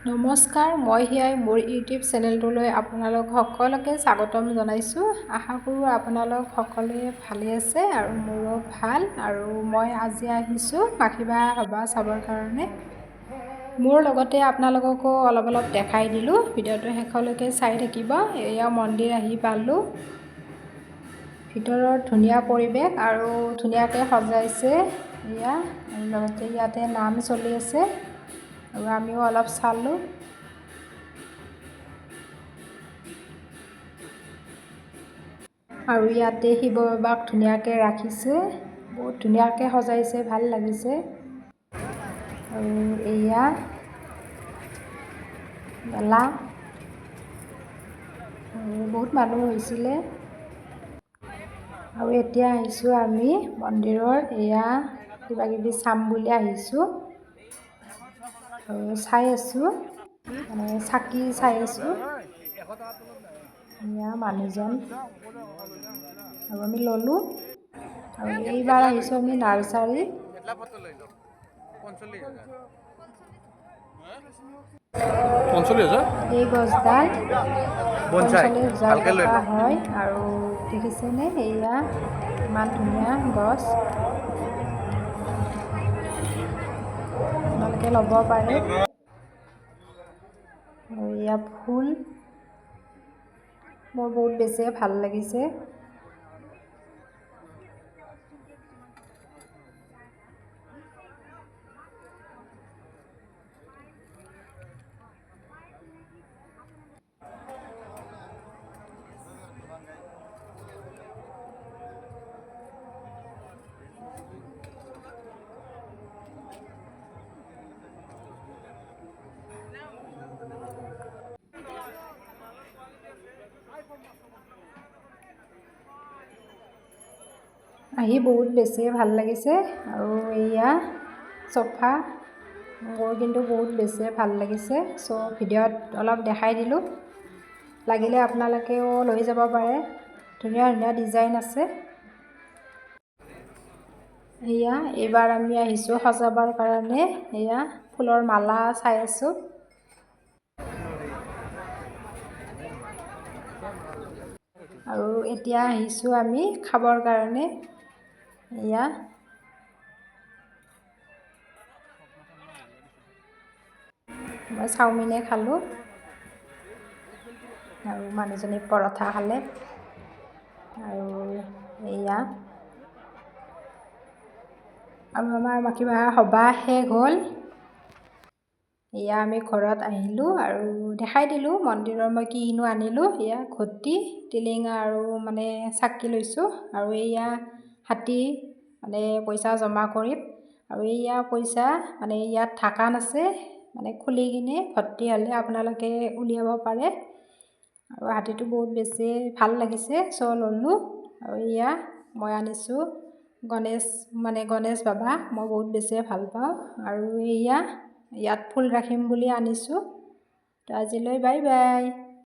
নমস্কাৰ, মই হিয়াই মোৰ ইউটিউব চেনেলটোলৈ আপোনালোক সকলোকে স্বাগতম জনাইছোঁ। আশা কৰোঁ আপোনালোক সকলোৱে ভালে আছে আৰু মোৰো ভাল। আৰু মই আজি আহিছোঁ মাখিবা সভা চাবৰ কাৰণে। মোৰ লগতে আপোনালোককো অলপ দেখাই দিলোঁ। ভিডিঅ'টো শেষলৈকে চাই থাকিব। এয়া মন্দিৰ আহি পালোঁ। ভিতৰত ধুনীয়া পৰিৱেশ আৰু ধুনীয়াকৈ সজাইছে। এয়া লগতে ইয়াতে নাম চলি আছে আৰু আমিও অলপ চালোঁ। আৰু ইয়াতে শিৱ বাবাক ধুনীয়াকৈ ৰাখিছে, বহুত ধুনীয়াকৈ সজাইছে, ভাল লাগিছে। আৰু এয়া মেলা বহুত মানুহ হৈছিলে। আৰু এতিয়া আহিছোঁ আমি মন্দিৰৰ, এয়া কিবা কিবি চাম বুলি আহিছোঁ আৰু চাই আছোঁ, মানে চাকি চাই আছোঁ। এয়া মানুহজন আৰু আমি ল'লোঁ। আৰু এইবাৰ আহিছোঁ আমি নাৰ্চাৰী। এই গছডাল ৪৫,০০০ টকা হয়। আৰু দেখিছেনে, এয়া ইমান ধুনীয়া গছ, আপোনালোকে ল'ব পাৰে। আৰু এয়া ফুল, মোৰ বহুত বেছি ভাল লাগিছে। আহি বহুত বেছিয়ে ভাল লাগিছে। আৰু এয়া চফা, মোৰ কিন্তু বহুত বেছিয়ে ভাল লাগিছে। চ' ভিডিঅ'ত অলপ দেখাই দিলোঁ, লাগিলে আপোনালোকেও লৈ যাব পাৰে। ধুনীয়া ধুনীয়া ডিজাইন আছে। এয়া এইবাৰ আমি আহিছোঁ সজাবৰ কাৰণে। এয়া ফুলৰ মালা চাই আছোঁ। আৰু এতিয়া আহিছোঁ আমি খাবৰ কাৰণে। এয়া মই চাওমিনে খালোঁ আৰু মানুহজনী পৰঠা খালে। আৰু এয়া আৰু আমাৰ মাখিবা সভা শেষ হ'ল। এয়া আমি ঘৰত আহিলোঁ আৰু দেখাই দিলোঁ মন্দিৰৰ মই কিনো আনিলোঁ। এয়া ঘটি, টিলিঙা আৰু মানে চাকি লৈছোঁ। আৰু এয়া হাতী, মানে পইচা জমা কৰিম। আৰু এয়া পইচা মানে ইয়াত ঢাকান আছে, মানে খুলি কিনে ভৰ্তি হ'লে আপোনালোকে উলিয়াব পাৰে। আৰু হাতীটো বহুত বেছি ভাল লাগিছে, চ' ল'লোঁ। আৰু এয়া মই আনিছোঁ গণেশ বাবা, মই বহুত বেছিয়ে ভাল পাওঁ। আৰু এয়া ইয়াত ফুল ৰাখিম বুলি আনিছোঁ। তো আজিলৈ বাই বাই।